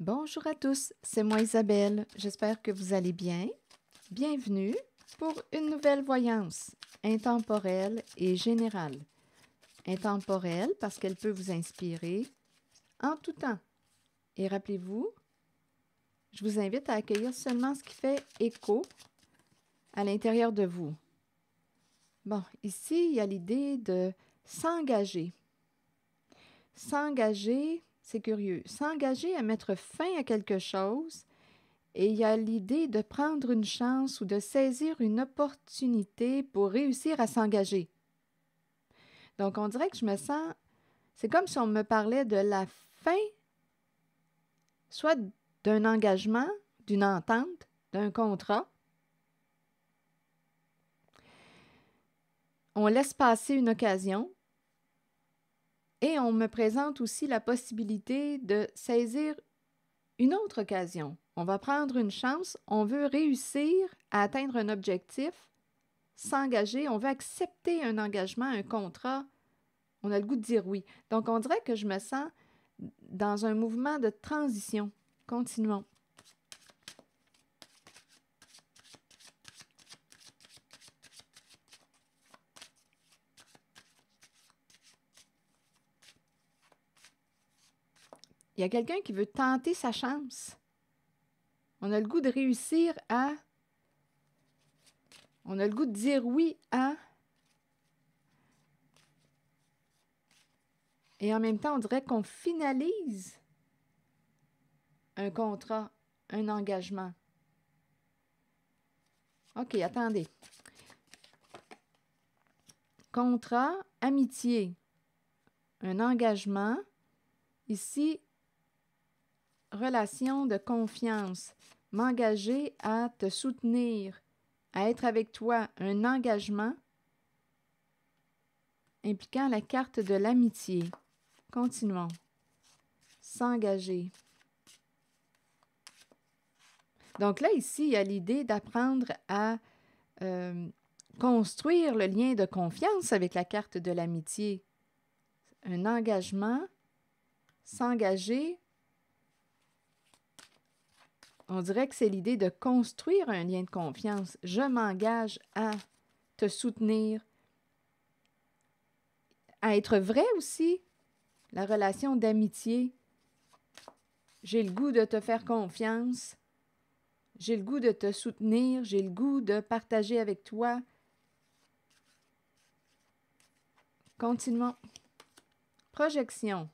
Bonjour à tous, c'est moi Isabelle. J'espère que vous allez bien. Bienvenue pour une nouvelle voyance intemporelle et générale. Intemporelle parce qu'elle peut vous inspirer en tout temps. Et rappelez-vous, je vous invite à accueillir seulement ce qui fait écho à l'intérieur de vous. Bon, ici, il y a l'idée de s'engager. S'engager, c'est curieux. S'engager à mettre fin à quelque chose. Et il y a l'idée de prendre une chance ou de saisir une opportunité pour réussir à s'engager. Donc, on dirait que je me sens, c'est comme si on me parlait de la fin, soit d'un engagement, d'une entente, d'un contrat. On laisse passer une occasion et on me présente aussi la possibilité de saisir une autre occasion. On va prendre une chance, on veut réussir à atteindre un objectif, s'engager, on veut accepter un engagement, un contrat, on a le goût de dire oui. Donc, on dirait que je me sens dans un mouvement de transition. Continuons. Il y a quelqu'un qui veut tenter sa chance. On a le goût de réussir à... On a le goût de dire oui à... Et en même temps, on dirait qu'on finalise un contrat, un engagement. OK, attendez. Contrat, amitié, un engagement. Ici, relation de confiance. M'engager à te soutenir, à être avec toi, un engagement impliquant la carte de l'amitié. Continuons. S'engager. Donc là, ici, il y a l'idée d'apprendre à construire le lien de confiance avec la carte de l'amitié. Un engagement, s'engager. On dirait que c'est l'idée de construire un lien de confiance. Je m'engage à te soutenir, à être vrai aussi. La relation d'amitié. J'ai le goût de te faire confiance. J'ai le goût de te soutenir. J'ai le goût de partager avec toi. Continuons. Projection.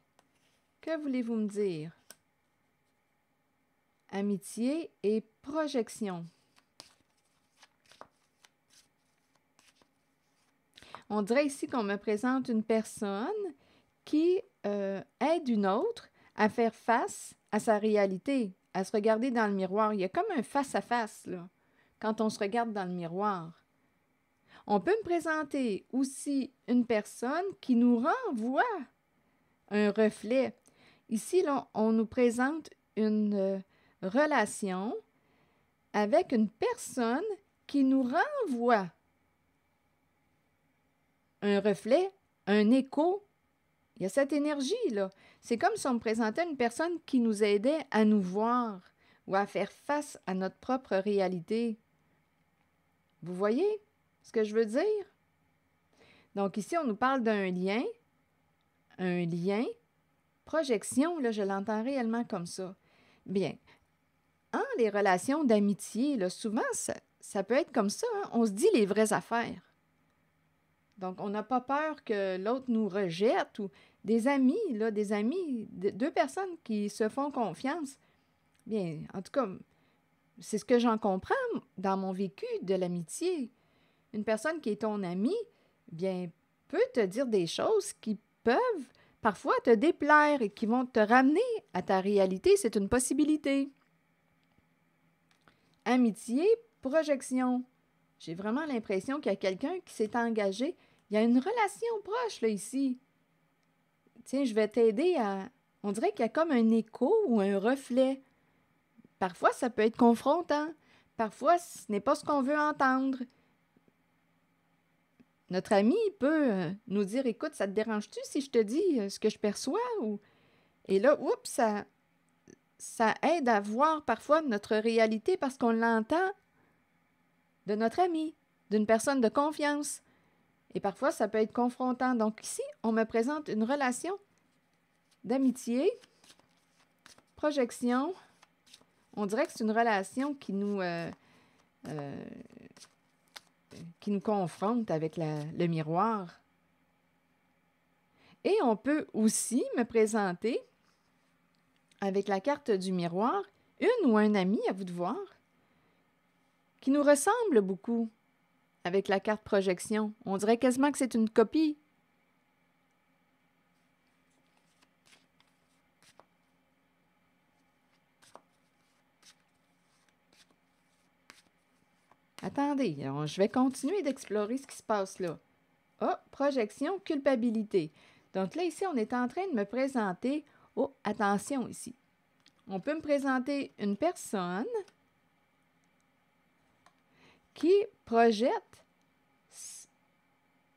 Que voulez-vous me dire? Amitié et projection. On dirait ici qu'on me présente une personne qui aide une autre à faire face à sa réalité, à se regarder dans le miroir. Il y a comme un face-à-face, là, quand on se regarde dans le miroir. On peut me présenter aussi une personne qui nous renvoie un reflet. Ici, là, on nous présente une relation avec une personne qui nous renvoie un reflet, un écho. Il y a cette énergie-là. C'est comme si on me présentait une personne qui nous aidait à nous voir ou à faire face à notre propre réalité. Vous voyez ce que je veux dire? Donc ici, on nous parle d'un lien, projection, là, je l'entends réellement comme ça. Bien, en les relations d'amitié, là, souvent, ça peut être comme ça, hein? On se dit les vraies affaires. Donc, on n'a pas peur que l'autre nous rejette ou des amis, là, deux personnes qui se font confiance. Bien, en tout cas, c'est ce que j'en comprends dans mon vécu de l'amitié. Une personne qui est ton ami, bien, peut te dire des choses qui peuvent parfois te déplaire et qui vont te ramener à ta réalité. C'est une possibilité. Amitié, projection. J'ai vraiment l'impression qu'il y a quelqu'un qui s'est engagé. Il y a une relation proche, là, ici. Tiens, je vais t'aider à... On dirait qu'il y a comme un écho ou un reflet. Parfois, ça peut être confrontant. Parfois, ce n'est pas ce qu'on veut entendre. Notre ami peut nous dire, écoute, ça te dérange-tu si je te dis ce que je perçois? Et là, oups, ça aide à voir parfois notre réalité parce qu'on l'entend de notre ami, d'une personne de confiance. Et parfois, ça peut être confrontant. Donc ici, on me présente une relation d'amitié, projection. On dirait que c'est une relation qui nous confronte avec le miroir. Et on peut aussi me présenter, avec la carte du miroir, une ou un ami, à vous de voir, qui nous ressemble beaucoup avec la carte projection. On dirait quasiment que c'est une copie. Attendez, alors, je vais continuer d'explorer ce qui se passe là. Ah, projection, culpabilité. Donc là, ici, on est en train de me présenter... Oh, attention ici. On peut me présenter une personne qui projette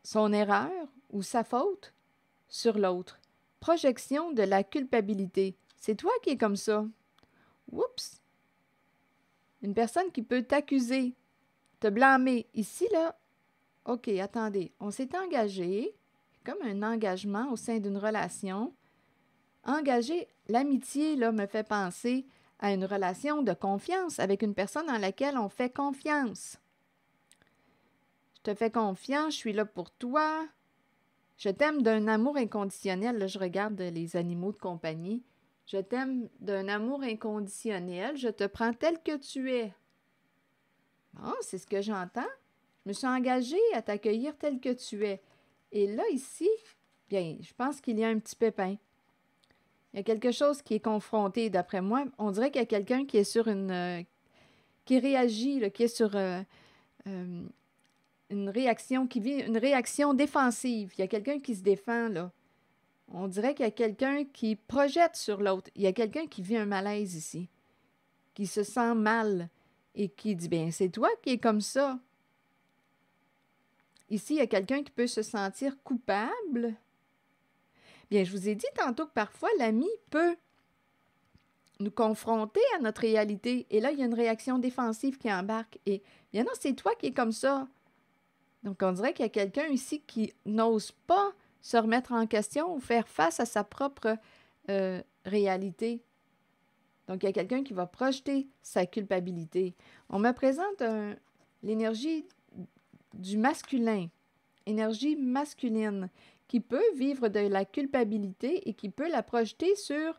son erreur ou sa faute sur l'autre. Projection de la culpabilité. C'est toi qui es comme ça. Oups! Une personne qui peut t'accuser, te blâmer. Ici, là, OK, attendez, on s'est engagé, comme un engagement au sein d'une relation. Engager, l'amitié, là, me fait penser à une relation de confiance avec une personne en laquelle on fait confiance. Je te fais confiance, je suis là pour toi. Je t'aime d'un amour inconditionnel. Là, je regarde les animaux de compagnie. Je t'aime d'un amour inconditionnel. Je te prends tel que tu es. Bon, c'est ce que j'entends. Je me suis engagée à t'accueillir tel que tu es. Et là, ici, bien, je pense qu'il y a un petit pépin. Il y a quelque chose qui est confronté, d'après moi. On dirait qu'il y a quelqu'un qui est sur qui réagit, là, qui est sur une réaction, qui vit une réaction défensive. Il y a quelqu'un qui se défend, là. On dirait qu'il y a quelqu'un qui projette sur l'autre. Il y a quelqu'un qui vit un malaise ici, qui se sent mal et qui dit, bien, c'est toi qui es comme ça. Ici, il y a quelqu'un qui peut se sentir coupable. Bien, je vous ai dit tantôt que parfois, l'ami peut nous confronter à notre réalité. Et là, il y a une réaction défensive qui embarque. Et bien non, c'est toi qui es comme ça. Donc, on dirait qu'il y a quelqu'un ici qui n'ose pas se remettre en question ou faire face à sa propre réalité. Donc, il y a quelqu'un qui va projeter sa culpabilité. On me présente l'énergie du masculin, énergie masculine, qui peut vivre de la culpabilité et qui peut la projeter sur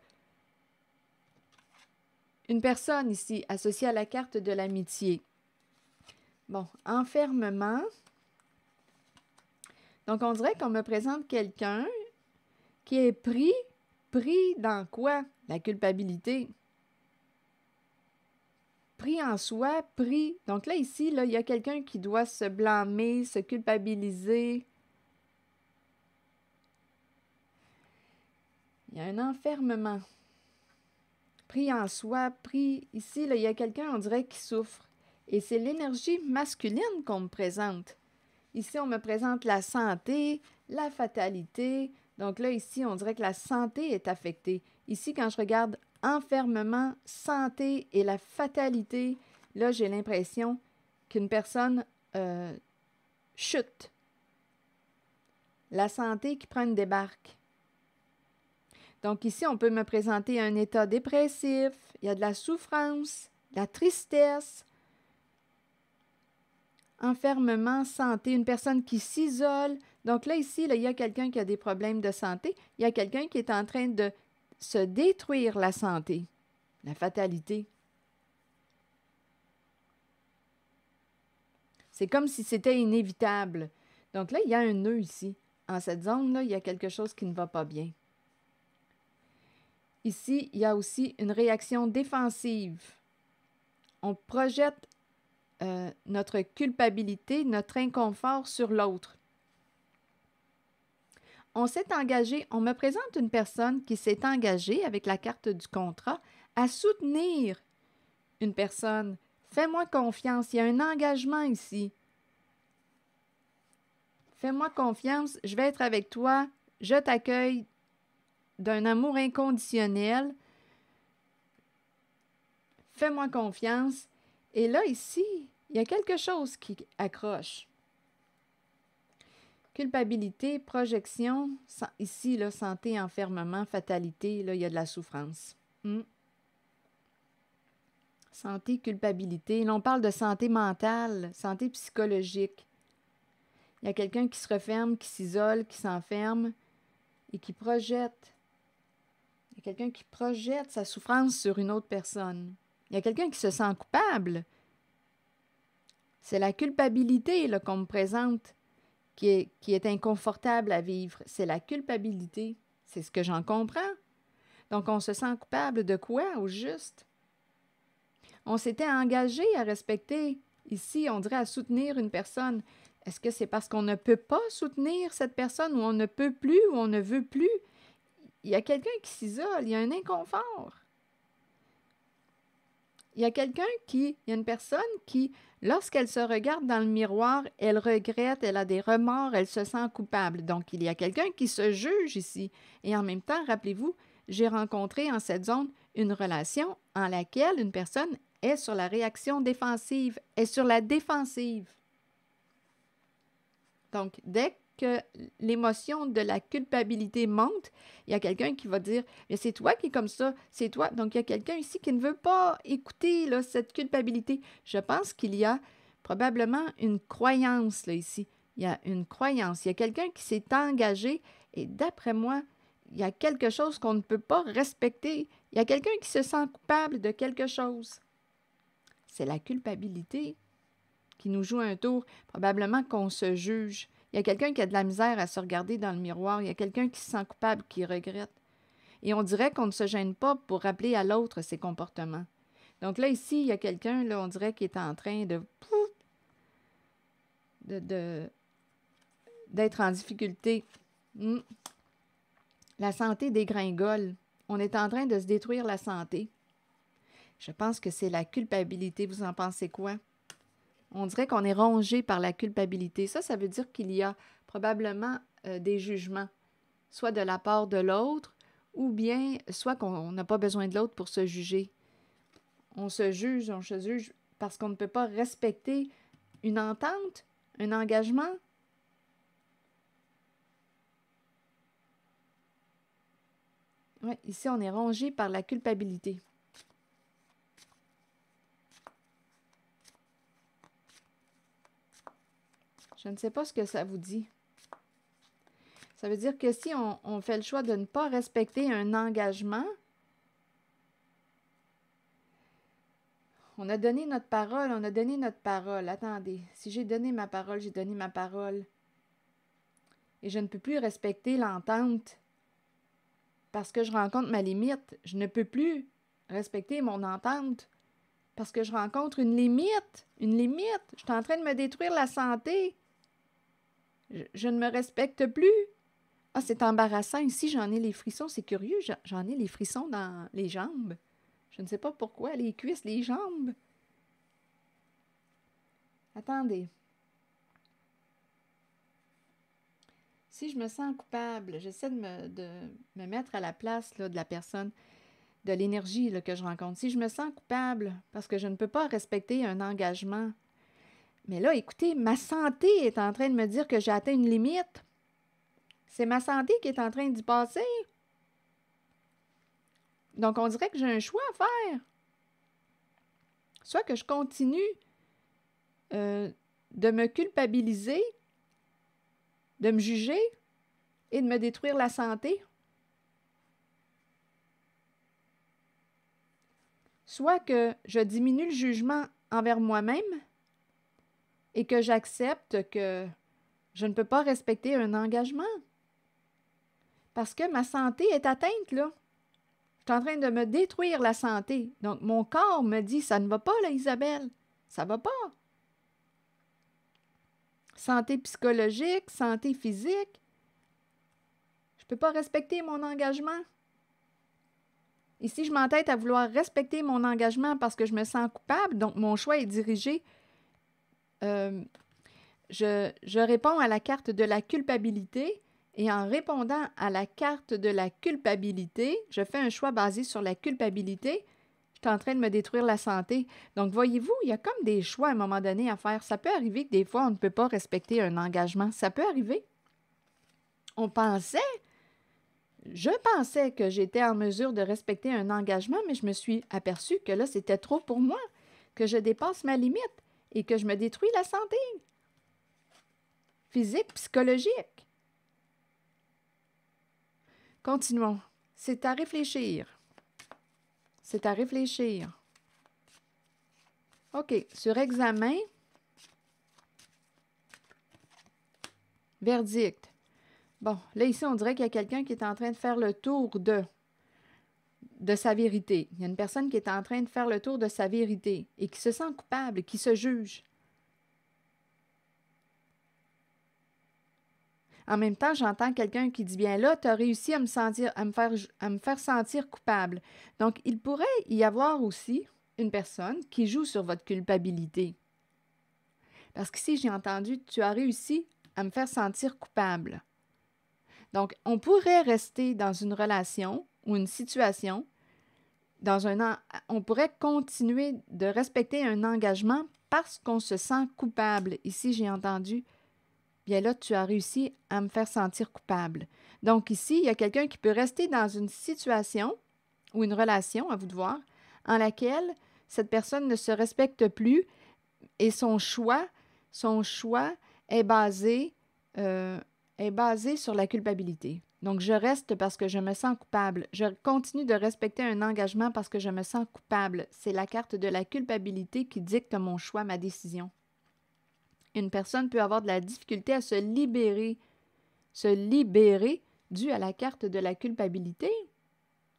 une personne ici, associée à la carte de l'amitié. Bon, enfermement. Donc, on dirait qu'on me présente quelqu'un qui est pris dans quoi? La culpabilité. Pris en soi, pris. Donc là, ici, là, il y a quelqu'un qui doit se blâmer, se culpabiliser. Il y a un enfermement. Pris en soi, pris... Ici, là, il y a quelqu'un, on dirait, qui souffre. Et c'est l'énergie masculine qu'on me présente. Ici, on me présente la santé, la fatalité. Donc là, ici, on dirait que la santé est affectée. Ici, quand je regarde enfermement, santé et la fatalité, là, j'ai l'impression qu'une personne chute. La santé qui prend une débarque. Donc ici, on peut me présenter un état dépressif, il y a de la souffrance, de la tristesse, enfermement, santé, une personne qui s'isole. Donc là, ici, là, il y a quelqu'un qui a des problèmes de santé, il y a quelqu'un qui est en train de se détruire la santé, la fatalité. C'est comme si c'était inévitable. Donc là, il y a un nœud ici. En cette zone-là, il y a quelque chose qui ne va pas bien. Ici, il y a aussi une réaction défensive. On projette notre culpabilité, notre inconfort sur l'autre. On s'est engagé, on me présente une personne qui s'est engagée avec la carte du contrat à soutenir une personne. Fais-moi confiance, il y a un engagement ici. Fais-moi confiance, je vais être avec toi, je t'accueille d'un amour inconditionnel. fais-moi confiance. Et là, ici, il y a quelque chose qui accroche. Culpabilité, projection, ici, là, santé, enfermement, fatalité, là, il y a de la souffrance. Santé, culpabilité. Là, on parle de santé mentale, santé psychologique. Il y a quelqu'un qui se referme, qui s'isole, qui s'enferme et qui projette. Il y a quelqu'un qui projette sa souffrance sur une autre personne. Il y a quelqu'un qui se sent coupable. C'est la culpabilité là, qu'on me présente qui est inconfortable à vivre. C'est la culpabilité. C'est ce que j'en comprends. Donc, on se sent coupable de quoi, au juste? On s'était engagé à respecter, ici, on dirait à soutenir une personne. Est-ce que c'est parce qu'on ne peut pas soutenir cette personne ou on ne peut plus ou on ne veut plus? Il y a quelqu'un qui s'isole, il y a un inconfort. Il y a une personne qui, lorsqu'elle se regarde dans le miroir, elle regrette, elle a des remords, elle se sent coupable. Donc, il y a quelqu'un qui se juge ici. Et en même temps, rappelez-vous, j'ai rencontré en cette zone une relation en laquelle une personne est sur la réaction défensive, est sur la défensive. Donc, dès que l'émotion de la culpabilité monte, il y a quelqu'un qui va dire « c'est toi qui es comme ça, c'est toi ». Donc, il y a quelqu'un ici qui ne veut pas écouter là, cette culpabilité. Je pense qu'il y a probablement une croyance là, ici. Il y a une croyance. Il y a quelqu'un qui s'est engagé et d'après moi, il y a quelque chose qu'on ne peut pas respecter. Il y a quelqu'un qui se sent coupable de quelque chose. C'est la culpabilité qui nous joue un tour, probablement qu'on se juge. Il y a quelqu'un qui a de la misère à se regarder dans le miroir. Il y a quelqu'un qui se sent coupable, qui regrette. Et on dirait qu'on ne se gêne pas pour rappeler à l'autre ses comportements. Donc là, ici, il y a quelqu'un, là, on dirait, qui est en train d'être en difficulté. La santé dégringole. On est en train de se détruire la santé. Je pense que c'est la culpabilité. Vous en pensez quoi? On dirait qu'on est rongé par la culpabilité. Ça veut dire qu'il y a probablement des jugements, soit de la part de l'autre, ou bien soit qu'on n'a pas besoin de l'autre pour se juger. On se juge parce qu'on ne peut pas respecter une entente, un engagement. Oui, ici, on est rongé par la culpabilité. Je ne sais pas ce que ça vous dit. Ça veut dire que si on fait le choix de ne pas respecter un engagement, on a donné notre parole. Attendez, si j'ai donné ma parole, j'ai donné ma parole. Et je ne peux plus respecter l'entente parce que je rencontre ma limite. Je ne peux plus respecter mon entente parce que je rencontre une limite. Une limite. Je suis en train de me détruire la santé. Je ne me respecte plus. Ah, c'est embarrassant. Ici, j'en ai les frissons. C'est curieux. J'en ai les frissons dans les jambes. Je ne sais pas pourquoi. Les cuisses, les jambes. Attendez. Si je me sens coupable, j'essaie de me mettre à la place là, de la personne, de l'énergie là, que je rencontre. Si je me sens coupable parce que je ne peux pas respecter un engagement, mais là, écoutez, ma santé est en train de me dire que j'ai atteint une limite. C'est ma santé qui est en train d'y passer. Donc, on dirait que j'ai un choix à faire. Soit que je continue de me culpabiliser, de me juger et de me détruire la santé. Soit que je diminue le jugement envers moi-même et que j'accepte que je ne peux pas respecter un engagement. Parce que ma santé est atteinte, là. Je suis en train de me détruire la santé. Donc, mon corps me dit, ça ne va pas, là, Isabelle. Ça ne va pas. Santé psychologique, santé physique. Je ne peux pas respecter mon engagement. Et si je m'entête à vouloir respecter mon engagement parce que je me sens coupable, donc mon choix est dirigé, je réponds à la carte de la culpabilité et en répondant à la carte de la culpabilité, je fais un choix basé sur la culpabilité, Je suis en train de me détruire la santé. Donc, voyez-vous, il y a comme des choix à un moment donné à faire. Ça peut arriver que des fois, on ne peut pas respecter un engagement. Ça peut arriver. On pensait, je pensais que j'étais en mesure de respecter un engagement, mais je me suis aperçue que là, c'était trop pour moi, que je dépasse ma limite et que je me détruis la santé physique, psychologique. Continuons. C'est à réfléchir. C'est à réfléchir. OK. Sur examen, verdict. Bon, là, ici, on dirait qu'il y a quelqu'un qui est en train de faire le tour de sa vérité. Il y a une personne qui est en train de faire le tour de sa vérité et qui se sent coupable, qui se juge. En même temps, j'entends quelqu'un qui dit bien là, tu as réussi à me faire sentir coupable. Donc, il pourrait y avoir aussi une personne qui joue sur votre culpabilité. Parce qu'ici, j'ai entendu, tu as réussi à me faire sentir coupable. Donc, on pourrait rester dans une relation ou une situation, on pourrait continuer de respecter un engagement parce qu'on se sent coupable. Ici, j'ai entendu, bien là, tu as réussi à me faire sentir coupable. Donc ici, il y a quelqu'un qui peut rester dans une situation ou une relation, à vous de voir, en laquelle cette personne ne se respecte plus et son choix est basé sur la culpabilité. Donc, je reste parce que je me sens coupable. Je continue de respecter un engagement parce que je me sens coupable. C'est la carte de la culpabilité qui dicte mon choix, ma décision. Une personne peut avoir de la difficulté à se libérer dû à la carte de la culpabilité.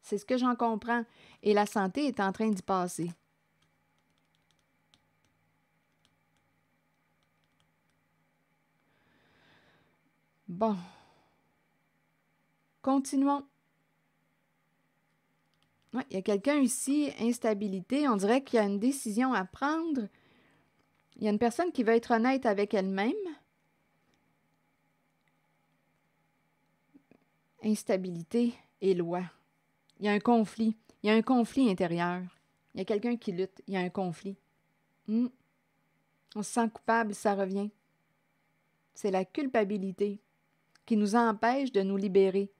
C'est ce que j'en comprends. Et la santé est en train d'y passer. Bon. Continuons. Ouais, il y a quelqu'un ici, instabilité. On dirait qu'il y a une décision à prendre. Il y a une personne qui veut être honnête avec elle-même. Instabilité et loi. Il y a un conflit. Il y a un conflit intérieur. Il y a quelqu'un qui lutte. Il y a un conflit. On se sent coupable, ça revient. C'est la culpabilité qui nous empêche de nous libérer.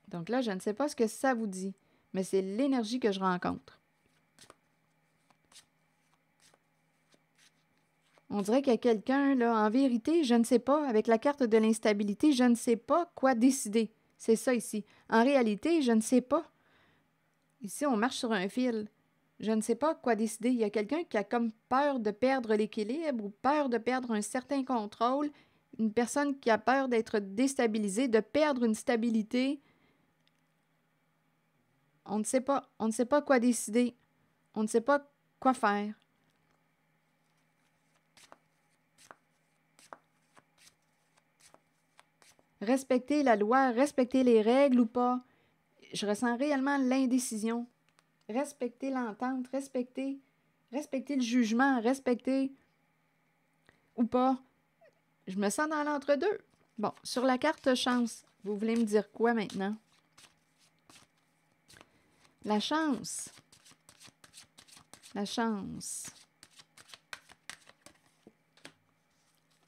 Donc là, je ne sais pas ce que ça vous dit, mais c'est l'énergie que je rencontre. On dirait qu'il y a quelqu'un, là, en vérité, je ne sais pas, avec la carte de l'instabilité, je ne sais pas quoi décider. C'est ça ici. En réalité, je ne sais pas. Ici, on marche sur un fil. Je ne sais pas quoi décider. Il y a quelqu'un qui a comme peur de perdre l'équilibre ou peur de perdre un certain contrôle. Une personne qui a peur d'être déstabilisée, de perdre une stabilité. On ne sait pas. On ne sait pas quoi décider. On ne sait pas quoi faire. Respecter la loi, respecter les règles ou pas. Je ressens réellement l'indécision. Respecter l'entente, respecter le jugement, respecter ou pas. Je me sens dans l'entre-deux. Bon, sur la carte chance, vous voulez me dire quoi maintenant? La chance. La chance.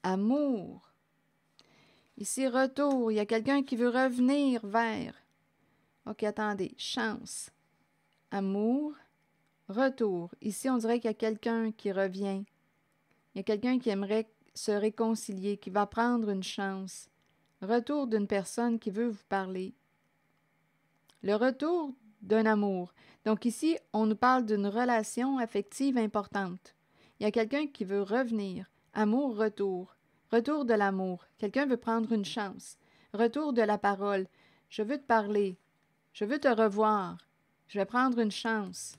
Amour. Ici, retour. Il y a quelqu'un qui veut revenir vers. OK, attendez. Chance. Amour. Retour. Ici, on dirait qu'il y a quelqu'un qui revient. Il y a quelqu'un qui aimerait se réconcilier, qui va prendre une chance. Retour d'une personne qui veut vous parler. Le retour d'un amour. Donc ici, on nous parle d'une relation affective importante. Il y a quelqu'un qui veut revenir. Amour, retour. Retour de l'amour. Quelqu'un veut prendre une chance. Retour de la parole. Je veux te parler. Je veux te revoir. Je vais prendre une chance.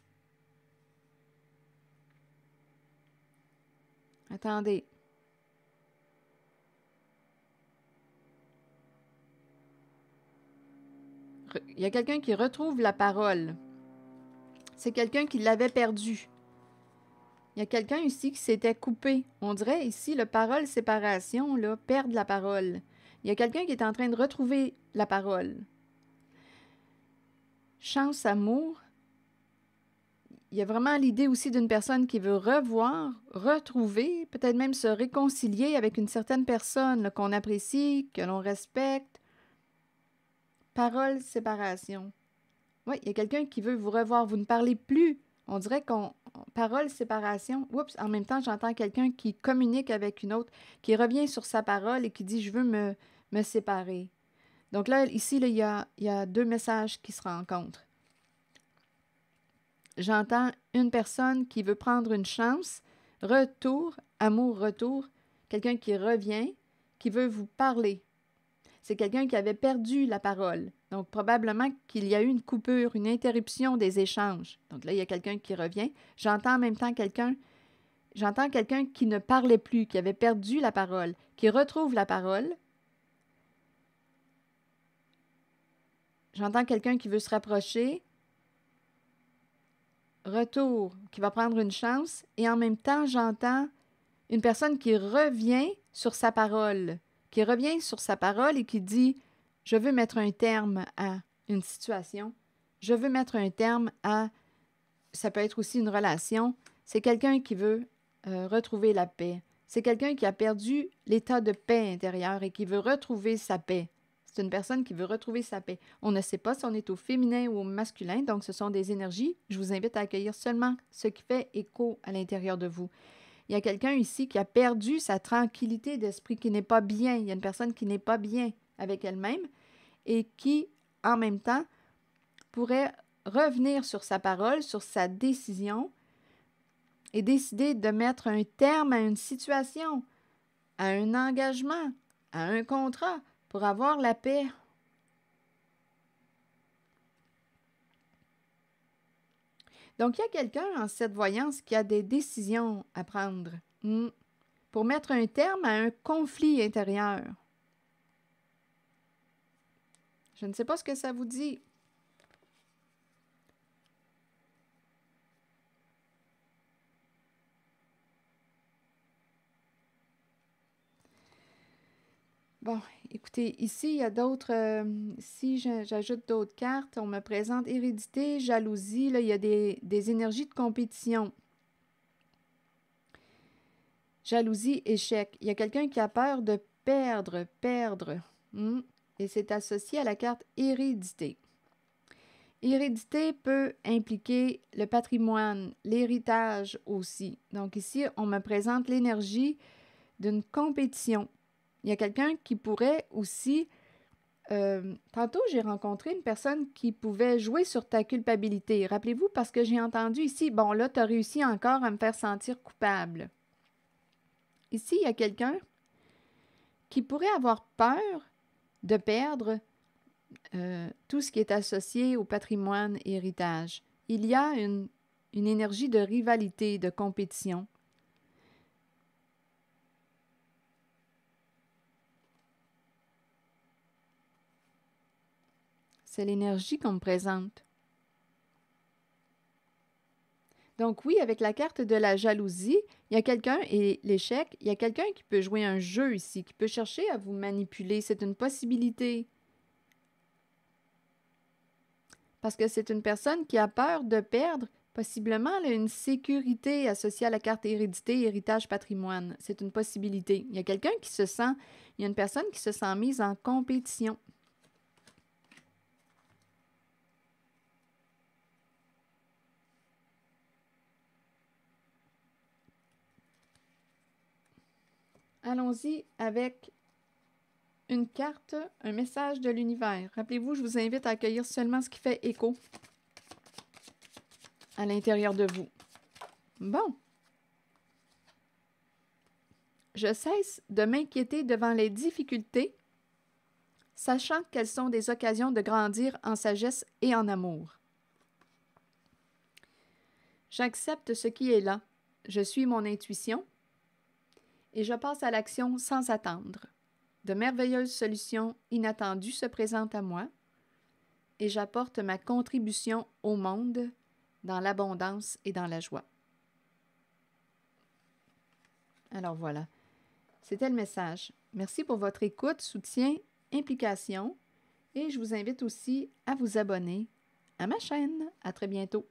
Attendez. Il y a quelqu'un qui retrouve la parole. C'est quelqu'un qui l'avait perdue. Il y a quelqu'un ici qui s'était coupé. On dirait ici le parole-séparation, là, perdre la parole. Il y a quelqu'un qui est en train de retrouver la parole. chance, amour, il y a vraiment l'idée aussi d'une personne qui veut revoir, retrouver, peut-être même se réconcilier avec une certaine personne qu'on apprécie, que l'on respecte. Parole, séparation. Oui, il y a quelqu'un qui veut vous revoir. Vous ne parlez plus. On dirait qu'on... Parole, séparation. Oups, en même temps, j'entends quelqu'un qui communique avec une autre, qui revient sur sa parole et qui dit « je veux me séparer ». Donc là, ici, là, il y a deux messages qui se rencontrent. J'entends une personne qui veut prendre une chance, retour, amour, retour, quelqu'un qui revient, qui veut vous parler. C'est quelqu'un qui avait perdu la parole. Donc, probablement qu'il y a eu une coupure, une interruption des échanges. Donc là, il y a quelqu'un qui revient. J'entends en même temps quelqu'un qui ne parlait plus, qui avait perdu la parole, qui retrouve la parole. J'entends quelqu'un qui veut se rapprocher. Retour, qui va prendre une chance. Et en même temps, j'entends une personne qui revient sur sa parole, et qui dit « Je veux mettre un terme à une situation. Je veux mettre un terme à... » Ça peut être aussi une relation. C'est quelqu'un qui veut retrouver la paix. C'est quelqu'un qui a perdu l'état de paix intérieure et qui veut retrouver sa paix. C'est une personne qui veut retrouver sa paix. On ne sait pas si on est au féminin ou au masculin, donc ce sont des énergies. Je vous invite à accueillir seulement ce qui fait écho à l'intérieur de vous. Il y a quelqu'un ici qui a perdu sa tranquillité d'esprit, qui n'est pas bien. Il y a une personne qui n'est pas bien avec elle-même et qui, en même temps, pourrait revenir sur sa parole, sur sa décision et décider de mettre un terme à une situation, à un engagement, à un contrat pour avoir la paix. Donc, il y a quelqu'un en cette voyance qui a des décisions à prendre pour mettre un terme à un conflit intérieur. Je ne sais pas ce que ça vous dit. Bon, écoutez, ici, il y a d'autres... si j'ajoute d'autres cartes, on me présente hérédité, jalousie. Là, il y a des énergies de compétition. Jalousie, échec. Il y a quelqu'un qui a peur de perdre. Et c'est associé à la carte hérédité. Hérédité peut impliquer le patrimoine, l'héritage aussi. Donc ici, on me présente l'énergie d'une compétition. Il y a quelqu'un qui pourrait aussi... tantôt, j'ai rencontré une personne qui pouvait jouer sur ta culpabilité. Rappelez-vous, parce que j'ai entendu ici, bon là, tu as réussi encore à me faire sentir coupable. Ici, il y a quelqu'un qui pourrait avoir peur de perdre tout ce qui est associé au patrimoine et héritage. Il y a une énergie de rivalité, de compétition. C'est l'énergie qu'on me présente. Donc oui, avec la carte de la jalousie, il y a quelqu'un, et l'échec, il y a quelqu'un qui peut jouer un jeu ici, qui peut chercher à vous manipuler. C'est une possibilité. Parce que c'est une personne qui a peur de perdre, possiblement, elle a une sécurité associée à la carte hérédité, héritage, patrimoine. C'est une possibilité. Il y a quelqu'un qui se sent, il y a une personne qui se sent mise en compétition. Allons-y avec une carte, un message de l'univers. Rappelez-vous, je vous invite à accueillir seulement ce qui fait écho à l'intérieur de vous. Bon. Je cesse de m'inquiéter devant les difficultés, sachant qu'elles sont des occasions de grandir en sagesse et en amour. J'accepte ce qui est là. Je suis mon intuition et je passe à l'action sans attendre. De merveilleuses solutions inattendues se présentent à moi et j'apporte ma contribution au monde dans l'abondance et dans la joie. Alors voilà, c'était le message. Merci pour votre écoute, soutien, implication et je vous invite aussi à vous abonner à ma chaîne. À très bientôt.